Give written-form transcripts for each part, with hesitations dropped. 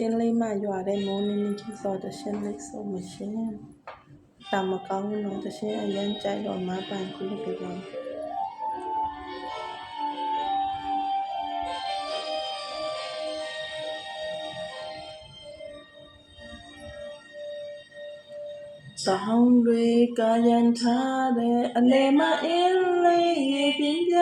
င်းလေးမရွာတဲ့မိုးနင်းနင်းချင်းစော်တရှင်းလေးဆိုမရှင်တာမကောင်းလို့တရှင်းအရန်ကြိုက်တော့မပန်ကူလို့ပြောတောင်းတွေကရန်ထားတဲ့အလဲမအင်းလေးရေပြင်းပြ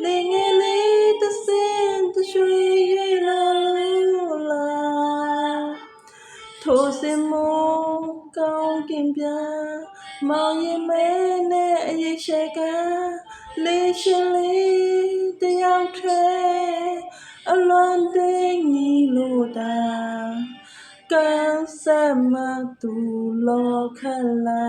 လေငယ်လေးတစင်းတရွှေရွေလောလို့လားထိုစင်မိုးကောင်းကင်ပြမောင်ရင်မဲနဲ့အရေးရှက်ကလေးရှင်လေးတယောက်ထဲအလွန်သိညီလို့တာကန်ဆတ်မသူလောခလာ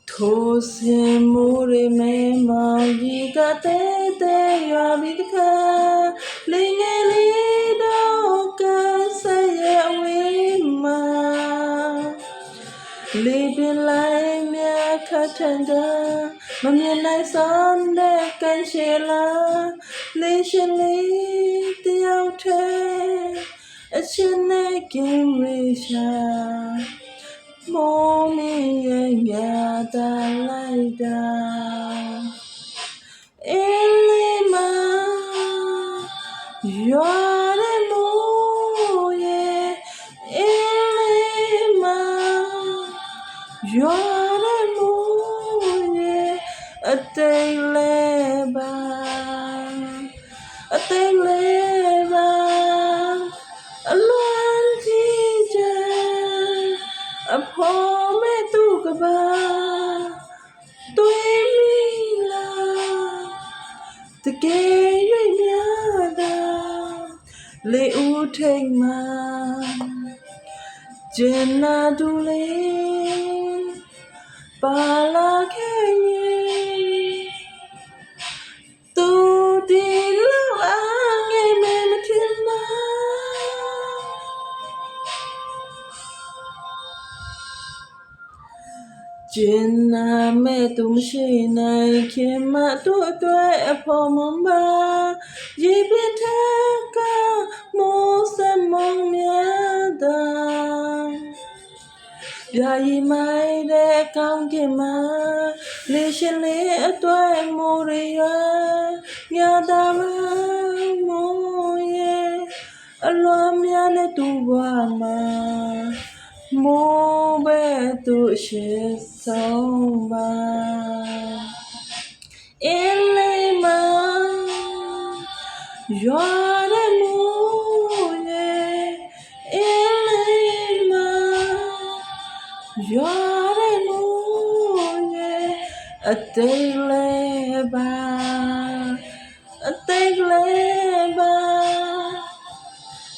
ထိုစင်မိုးရမဲမောင်ကြီးကတဲ့ရွာပြီးတခါလေးငယ်လေးတော့ကန်ဆတ်ရဲ့အဝေးမှာလေးပင်လိုက်မြခတ်ထန်တာမမြင်နိုင်စွမ်းတဲ့ကန်ရှေလာလေးရှင်လေးတယောက်ထဲအချင်းနဲ့ကင်းရိရှာမိုးမင်းရဲ့မြတာလိုက်တာအင်းလေးမရွာတဲ့မိုးရဲ့အင်းလေးမရွာတဲ့မိုးရဲ့အတိတ်လေးပါအတိတ်လေးပါအလွန်ကြီးကျယ်အဖော်မဲ့သူကပါတွေ့မိလားတကယ်၍များတာလေဦးထိတ်မှာကျင်နာသူလေးပါလာခဲ့ရင်သူဒီလောက်အားငယ်မယ်မထင်ပါကျင်နာမဲ့သူမရှိနိုင်ခင်မှသူ့အတွက်အဖို့မမရေပြင်းထက်ကမိုးစမုံများတာပြာရီမိုက်တဲ့ကောင်းကင်မှာလေးရှင်လေးအတွက်မိုးရညတာမမိုးရဲ့အလွန်များနဲ့သူ့ဘဝမှာမိုးပဲသူ့ရှိဆုံးပါအင်းလေးမရွာတဲ့မိုးရဲ့အင်းလေးမရွာတဲ့မိုးရဲ့အတိတ်လေးပါအတိတ်လေးပါ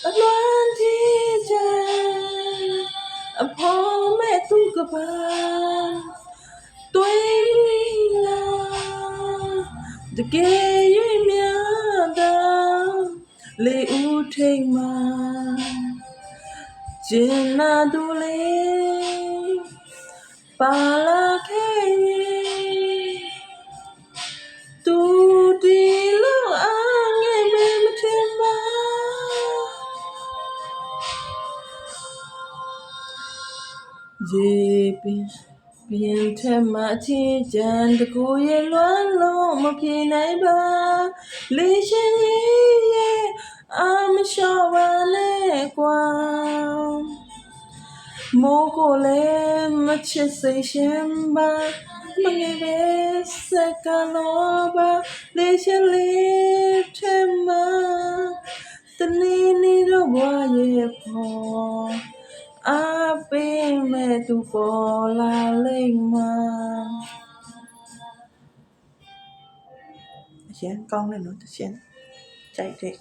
အလွန်ကြီးကျယ်အဖော်မဲ့သူကပါတွေ့မိလားတကယ်၍များတာလေဦးထိတ်မှာကျင်နာသူလေးပါလာခဲ့ရင်သူဒီလောက်အားငယ်မယ်မထင်ပါရေပင်ထက်မှအချစ်ကြံတကူရဲ့လွမ်းလို့မပြေနိုင်ပါလေးရှင်ရဲ့အာမလျှော့ပါနဲ့ကွာမိုးကိုလည်းမချစ်စိတ်ရှင်ပါမငယ်ပဲစက်ကလောပါလေးရှင်လေးထက်မှတနေတော့ဘွားရဲ့ဖို့အားပေးမဲ့သူပေါ်လာလိမ့်မှာအရင်ကောင်းတယ်နော်တရှင်ကြိုက်တယ်